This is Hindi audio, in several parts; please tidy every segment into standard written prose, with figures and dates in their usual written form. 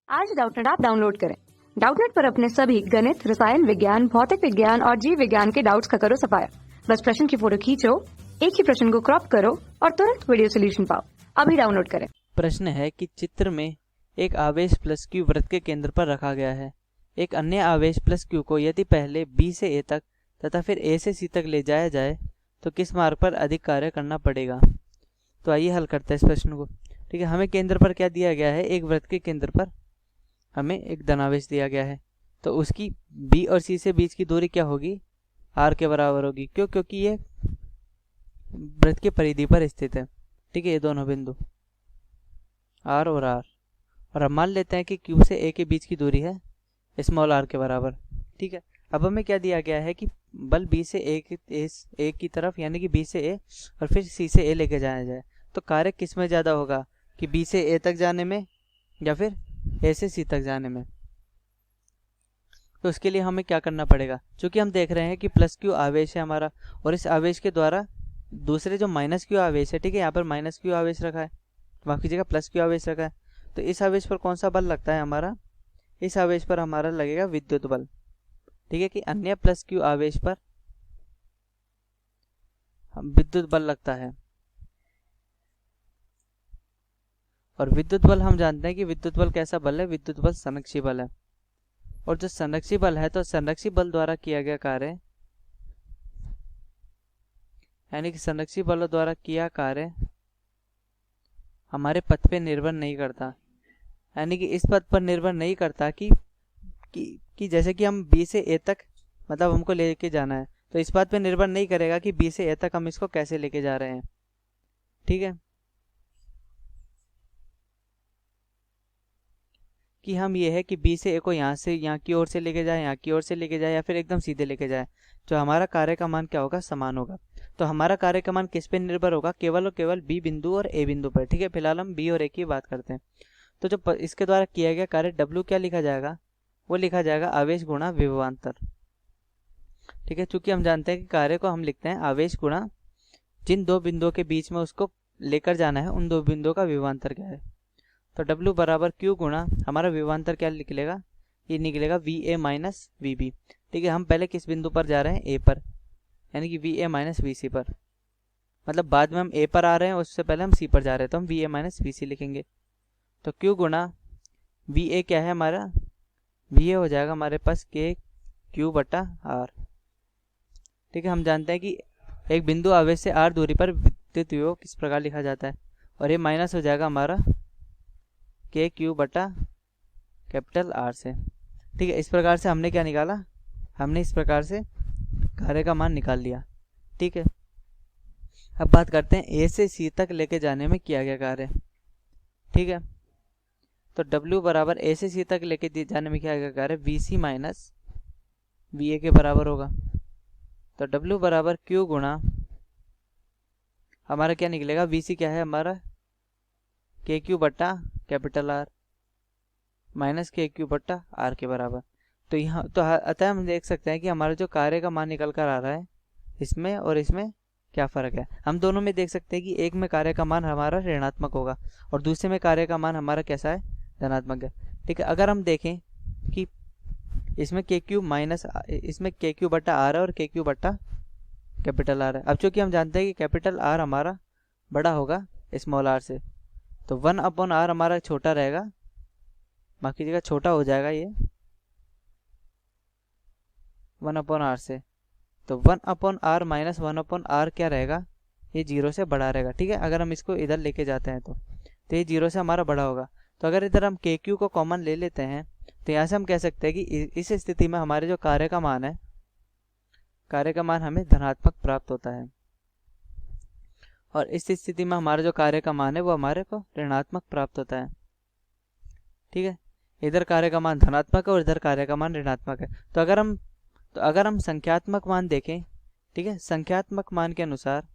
आज डाउटनेट ऐप डाउनलोड करें। डाउटनेट पर अपने सभी गणित, रसायन विज्ञान, भौतिक विज्ञान और जीव विज्ञान के डाउट्स का करो सफाया। बस प्रश्न की फोटो खींचो, एक ही प्रश्न को क्रॉप करो और तुरंत वीडियो सोल्यूशन पाओ। अभी डाउनलोड करें। प्रश्न है कि चित्र में एक आवेश प्लस क्यू वृत्त के केंद्र पर रखा गया है। एक अन्य आवेश प्लस क्यू को यदि पहले बी से ए तक तथा फिर ए से सी तक ले जाया जाए तो किस मार्ग पर अधिक कार्य करना पड़ेगा। तो आइए हल करते हैं इस प्रश्न को। ठीक है, हमें केंद्र पर क्या दिया गया है, एक वृत्त के केंद्र पर हमें एक धनावेश दिया गया है, तो उसकी बी और सी से बीच की दूरी क्या होगी, आर के बराबर होगी। क्यों? क्योंकि ये वृत्त की परिधि पर स्थित है। ठीक है, ये दोनों बिंदु आर और आर, और हम मान लेते हैं कि क्यू से ए के बीच की दूरी है स्मॉल आर के बराबर। ठीक है, अब हमें क्या दिया गया है कि बल बी से ए की तरफ यानी कि बी से ए और फिर सी से ए लेके जाया जाए, तो कार्य किस में ज़्यादा होगा कि बी से ए तक जाने में या फिर ए से सी तक जाने में। तो उसके लिए हमें क्या करना पड़ेगा, क्योंकि हम देख रहे हैं कि प्लस क्यू आवेश है हमारा और इस आवेश के द्वारा दूसरे जो माइनस क्यू आवेश है, ठीक है, यहाँ पर माइनस क्यू आवेश रखा है, माफ कीजिएगा प्लस क्यू आवेश रखा है, तो इस आवेश पर कौन सा बल लगता है हमारा, इस आवेश पर हमारा लगेगा विद्युत बल। ठीक है, कि अन्य प्लस क्यू आवेश पर विद्युत बल लगता है, और विद्युत बल हम जानते हैं कि विद्युत बल कैसा बल है, विद्युत बल संरक्षी बल है। और जो संरक्षी बल है, तो संरक्षी बल द्वारा किया गया कार्य यानी कि संरक्षी बल द्वारा किया कार्य हमारे पथ पे निर्भर नहीं करता, यानी कि इस पथ पर निर्भर नहीं करता कि जैसे कि हम बी से ए तक मतलब हमको लेके जाना है, तो इस बात पे निर्भर नहीं करेगा कि बी से ए तक हम इसको कैसे लेके जा रहे हैं। ठीक है, कि हम ये है कि बी से ए को यहाँ से यहाँ की ओर से लेके जाए, यहाँ की ओर से लेके जाए, या फिर एकदम सीधे लेके जाए, जो हमारा कार्य का मान क्या होगा, समान होगा। तो हमारा कार्य का मान किस पे निर्भर होगा, केवल और केवल बी बिंदु और ए बिंदु पर। ठीक है, फिलहाल हम बी और ए की बात करते हैं। तो जो इसके द्वारा किया गया कार्य W क्या लिखा जाएगा, वो लिखा जाएगा आवेश गुणा विभवांतर। ठीक है, चूंकि हम जानते हैं कि कार्य को हम लिखते हैं आवेश गुणा जिन दो बिंदुओं के बीच में उसको लेकर जाना है उन दो बिंदुओं का विभवांतर क्या है। तो W बराबर Q गुणा हमारा विभवांतर क्या निकलेगा, ये निकलेगा VA माइनस VB। ठीक है, हम पहले किस बिंदु पर जा रहे हैं, A पर, यानी कि VA माइनस VC पर, मतलब बाद में हम A पर आ रहे हैं, उससे पहले हम C पर जा रहे हैं, तो हम VA माइनस VC लिखेंगे। तो Q गुणा VA क्या है हमारा, VA हो जाएगा हमारे पास KQ बटा R। ठीक है, हम जानते हैं कि एक बिंदु आवेश से R दूरी पर विद्युत विभव किस प्रकार लिखा जाता है, और ये माइनस हो जाएगा हमारा KQ बटा कैपिटल R से। ठीक है, इस प्रकार से हमने क्या निकाला, हमने इस प्रकार से कार्य का मान निकाल लिया। ठीक है, अब बात करते हैं A से C तक लेके जाने में किया गया कार्य। ठीक है, तो W बराबर A से C तक लेके जाने में किया गया कार्य VC माइनस VA के बराबर होगा। तो W बराबर Q गुणा हमारा क्या निकलेगा, VC क्या है हमारा KQ बटा कैपिटल R माइनस KQ बटा R के बराबर। तो यहाँ तो अतः हम देख सकते हैं कि हमारा जो कार्य का मान निकल कर आ रहा है, इसमें और इसमें क्या फ़र्क है। हम दोनों में देख सकते हैं कि एक में कार्य का मान हमारा ऋणात्मक होगा और दूसरे में कार्य का मान हमारा कैसा है, धनात्मक है। ठीक है, अगर हम देखें कि इसमें KQ माइनस इसमें KQ बटा R है और KQ बटा कैपिटल R है। अब चूँकि हम जानते हैं कि कैपिटल R हमारा बड़ा होगा स्मॉल r से, तो 1/r हमारा छोटा रहेगा, माफ कीजिएगा छोटा हो जाएगा ये 1/r से, तो 1/r माइनस 1/r क्या रहेगा, ये 0 से बड़ा रहेगा। ठीक है, अगर हम इसको इधर लेके जाते हैं तो ये 0 से हमारा बड़ा होगा। तो अगर इधर हम KQ को कॉमन ले लेते हैं, तो यहाँ से हम कह सकते हैं कि इस स्थिति में हमारे जो कार्य का मान है, कार्य का मान हमें धनात्मक प्राप्त होता है, और इस स्थिति में हमारा जो कार्य का मान है वो हमारे को ऋणात्मक प्राप्त होता है। ठीक है, इधर कार्य का मान धनात्मक है और इधर कार्य का मान ऋणात्मक है। तो अगर हम संख्यात्मक मान देखें, ठीक है, संख्यात्मक मान के अनुसार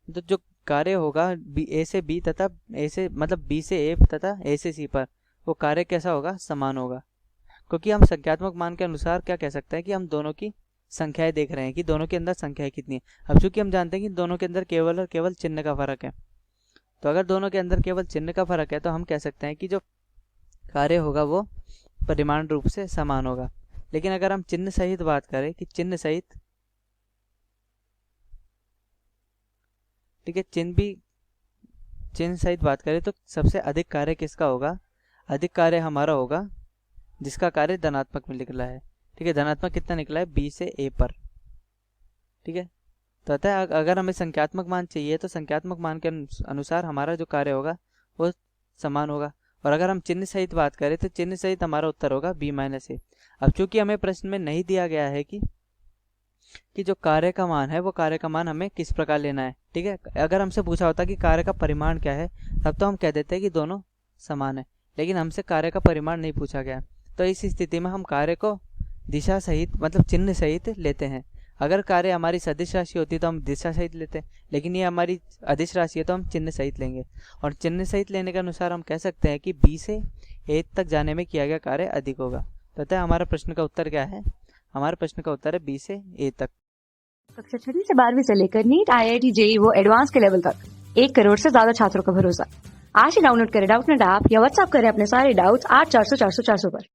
तो जो कार्य होगा A से B तथा A से मतलब B से A तथा A से C पर, वो कार्य कैसा होगा, समान होगा। क्योंकि हम संख्यात्मक मान के अनुसार क्या कह सकते हैं कि हम दोनों की संख्याएं देख रहे हैं कि दोनों के अंदर संख्याएं कितनी है। अब चूंकि हम जानते हैं कि दोनों के अंदर केवल और केवल चिन्ह का फर्क है, तो अगर दोनों के अंदर केवल चिन्ह का फर्क है तो हम कह सकते हैं कि जो कार्य होगा वो परिमाण रूप से समान होगा। लेकिन अगर हम चिन्ह सहित बात करें कि चिन्ह सहित, ठीक है, चिन्ह सहित बात करें तो सबसे अधिक कार्य किसका होगा? अधिक कार्य हमारा होगा जिसका कार्य धनात्मक में निकला है। ठीक है, धनात्मक कितना निकला है? बी से ए पर। ठीक है, तो अतः अगर हमें संख्यात्मक मान चाहिए तो संख्यात्मक मान के अनुसार हमारा जो कार्य होगा वो समान होगा। और अगर हम चिन्ह सहित बात करें तो चिन्ह सहित हमारा उत्तर होगा बी माइनस ए। अब चूंकि हमें प्रश्न में नहीं दिया गया है कि जो कार्य का मान है वो कार्य का मान हमें किस प्रकार लेना है। ठीक है, अगर हमसे पूछा होता कि कार्य का परिमाण क्या है तब तो हम कह देते हैं कि दोनों समान है, लेकिन हमसे कार्य का परिमाण नहीं पूछा गया। तो इस स्थिति में हम कार्य को दिशा सहित मतलब चिन्ह सहित लेते हैं। अगर कार्य हमारी सदिश राशि होती तो हम दिशा सहित लेते हैं, लेकिन ये हमारी अदिश राशि है तो हम चिन्ह सहित लेंगे। और चिन्ह सहित लेने के अनुसार हम कह सकते हैं कि बी से ए तक जाने में किया गया कार्य अधिक होगा। तो अतः हमारा प्रश्न का उत्तर क्या है? हमारे प्रश्न का उत्तर है बी से ए तक। कक्षा 6 से 12वीं से लेकर नीट, IIT, JEE वो एडवांस के लेवल तक 1 करोड़ से ज्यादा छात्रों का भरोसा। आज ही डाउनलोड करें डाउटनेट ऐप या व्हाट्सएप करें अपने सारे डाउट्स 8400 400 400 पर।